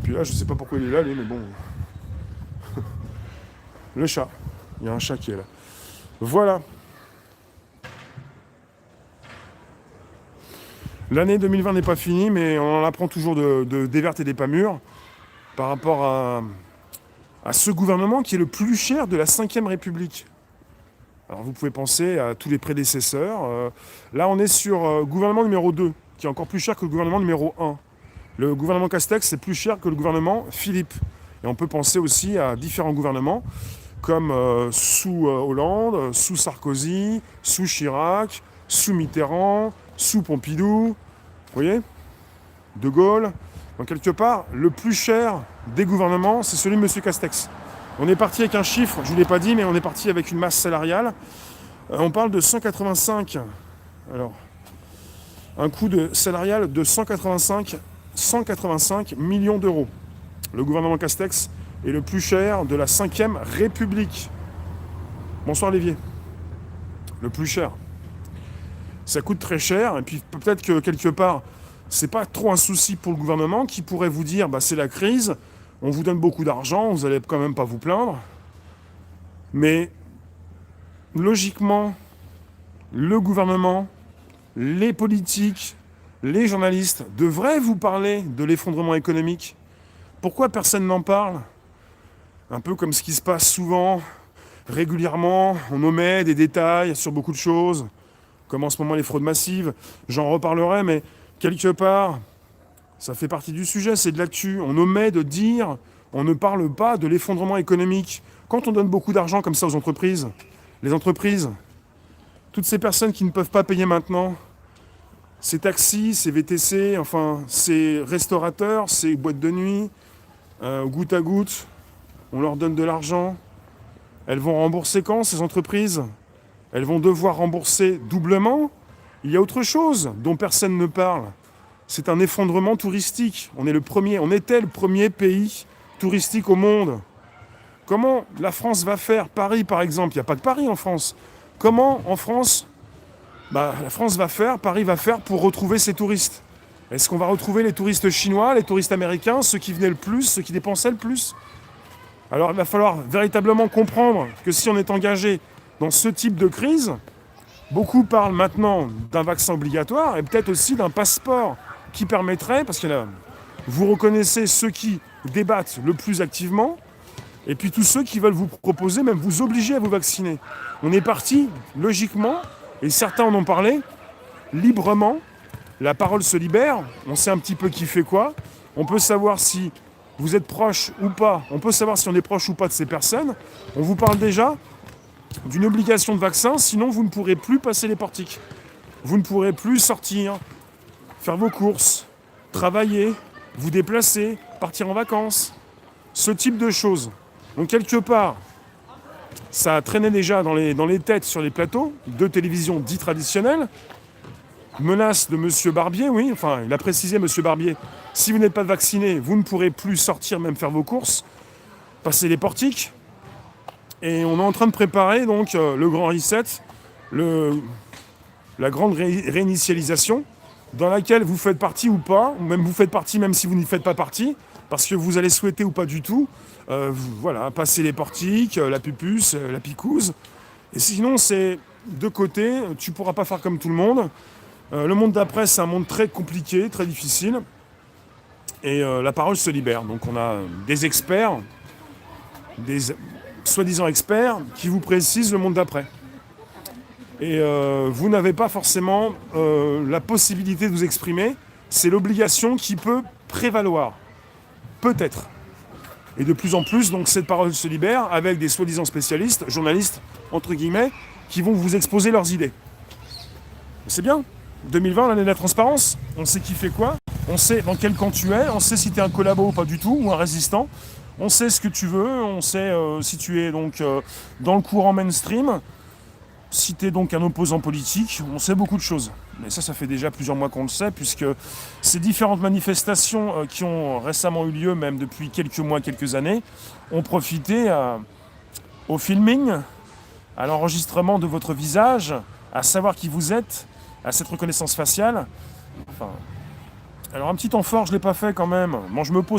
Puis là, je sais pas pourquoi il est là, lui, mais bon. Le chat. Il y a un chat qui est là. Voilà. L'année 2020 n'est pas finie, mais on en apprend toujours des vertes et des pas mûres par rapport à ce gouvernement qui est le plus cher de la Ve République. Alors vous pouvez penser à tous les prédécesseurs. Là, on est sur gouvernement numéro 2, qui est encore plus cher que le gouvernement numéro 1. Le gouvernement Castex, c'est plus cher que le gouvernement Philippe. Et on peut penser aussi à différents gouvernements, comme sous Hollande, sous Sarkozy, sous Chirac, sous Mitterrand, sous Pompidou, vous voyez, De Gaulle. Donc quelque part, le plus cher des gouvernements, c'est celui de M. Castex. On est parti avec un chiffre, je ne vous l'ai pas dit, mais on est parti avec une masse salariale. On parle de 185. Alors, un coût salarial de 185 millions d'euros. Le gouvernement Castex est le plus cher de la Ve République. Bonsoir Olivier. Le plus cher. Ça coûte très cher, et puis peut-être que quelque part, c'est pas trop un souci pour le gouvernement qui pourrait vous dire, bah, c'est la crise, on vous donne beaucoup d'argent, vous allez quand même pas vous plaindre. Mais logiquement, le gouvernement, les politiques, les journalistes devraient vous parler de l'effondrement économique. Pourquoi personne n'en parle? Un peu comme ce qui se passe souvent, régulièrement, on omet des détails sur beaucoup de choses, comme en ce moment les fraudes massives, j'en reparlerai, mais quelque part, ça fait partie du sujet, c'est de l'actu. On omet de dire, on ne parle pas de l'effondrement économique. Quand on donne beaucoup d'argent comme ça aux entreprises, les entreprises, toutes ces personnes qui ne peuvent pas payer maintenant, ces taxis, ces VTC, enfin, ces restaurateurs, ces boîtes de nuit, goutte à goutte, on leur donne de l'argent. Elles vont rembourser quand, ces entreprises? Elles vont devoir rembourser doublement. Il y a autre chose dont personne ne parle. C'est un effondrement touristique. On était le premier pays touristique au monde. Comment la France va faire? Paris, par exemple, il n'y a pas de Paris en France. Comment, en France, la France va faire, Paris va faire pour retrouver ses touristes? Est-ce qu'on va retrouver les touristes chinois, les touristes américains, ceux qui venaient le plus, ceux qui dépensaient le plus? Alors il va falloir véritablement comprendre que si on est engagé dans ce type de crise, beaucoup parlent maintenant d'un vaccin obligatoire et peut-être aussi d'un passeport qui permettrait, parce que là, vous reconnaissez ceux qui débattent le plus activement, et puis tous ceux qui veulent vous proposer, même vous obliger à vous vacciner. On est parti, logiquement, et certains en ont parlé, librement, la parole se libère, on sait un petit peu qui fait quoi, on peut savoir si vous êtes proche ou pas, on peut savoir si on est proche ou pas de ces personnes, on vous parle déjà d'une obligation de vaccin, sinon vous ne pourrez plus passer les portiques. Vous ne pourrez plus sortir, faire vos courses, travailler, vous déplacer, partir en vacances, ce type de choses. Donc quelque part, ça traînait déjà dans les têtes sur les plateaux de télévision dits traditionnels. Menace de M. Barbier, oui, enfin il a précisé M. Barbier, si vous n'êtes pas vacciné, vous ne pourrez plus sortir, même faire vos courses, passer les portiques. Et on est en train de préparer donc le grand reset, la grande réinitialisation, dans laquelle vous faites partie ou pas, ou même vous faites partie même si vous n'y faites pas partie, parce que vous allez souhaiter ou pas du tout, passer les portiques, la pupuce, la picouse. Et sinon, c'est de côté, tu ne pourras pas faire comme tout le monde. Le monde d'après, c'est un monde très compliqué, très difficile. Et la parole se libère. Donc on a des experts, des soi-disant experts, qui vous précisent le monde d'après. Et vous n'avez pas forcément la possibilité de vous exprimer. C'est l'obligation qui peut prévaloir. Peut-être. Et de plus en plus, donc, cette parole se libère avec des soi-disant spécialistes, journalistes, entre guillemets, qui vont vous exposer leurs idées. C'est bien. 2020, l'année de la transparence. On sait qui fait quoi. On sait dans quel camp tu es. On sait si tu es un collabo ou pas du tout, ou un résistant. On sait ce que tu veux. On sait si tu es donc dans le courant mainstream. Si tu es donc un opposant politique, on sait beaucoup de choses. Mais ça fait déjà plusieurs mois qu'on le sait, puisque ces différentes manifestations qui ont récemment eu lieu, même depuis quelques mois, quelques années, ont profité au filming, à l'enregistrement de votre visage, à savoir qui vous êtes, à cette reconnaissance faciale. Enfin, alors un petit temps fort, je ne l'ai pas fait quand même. Bon, je me pose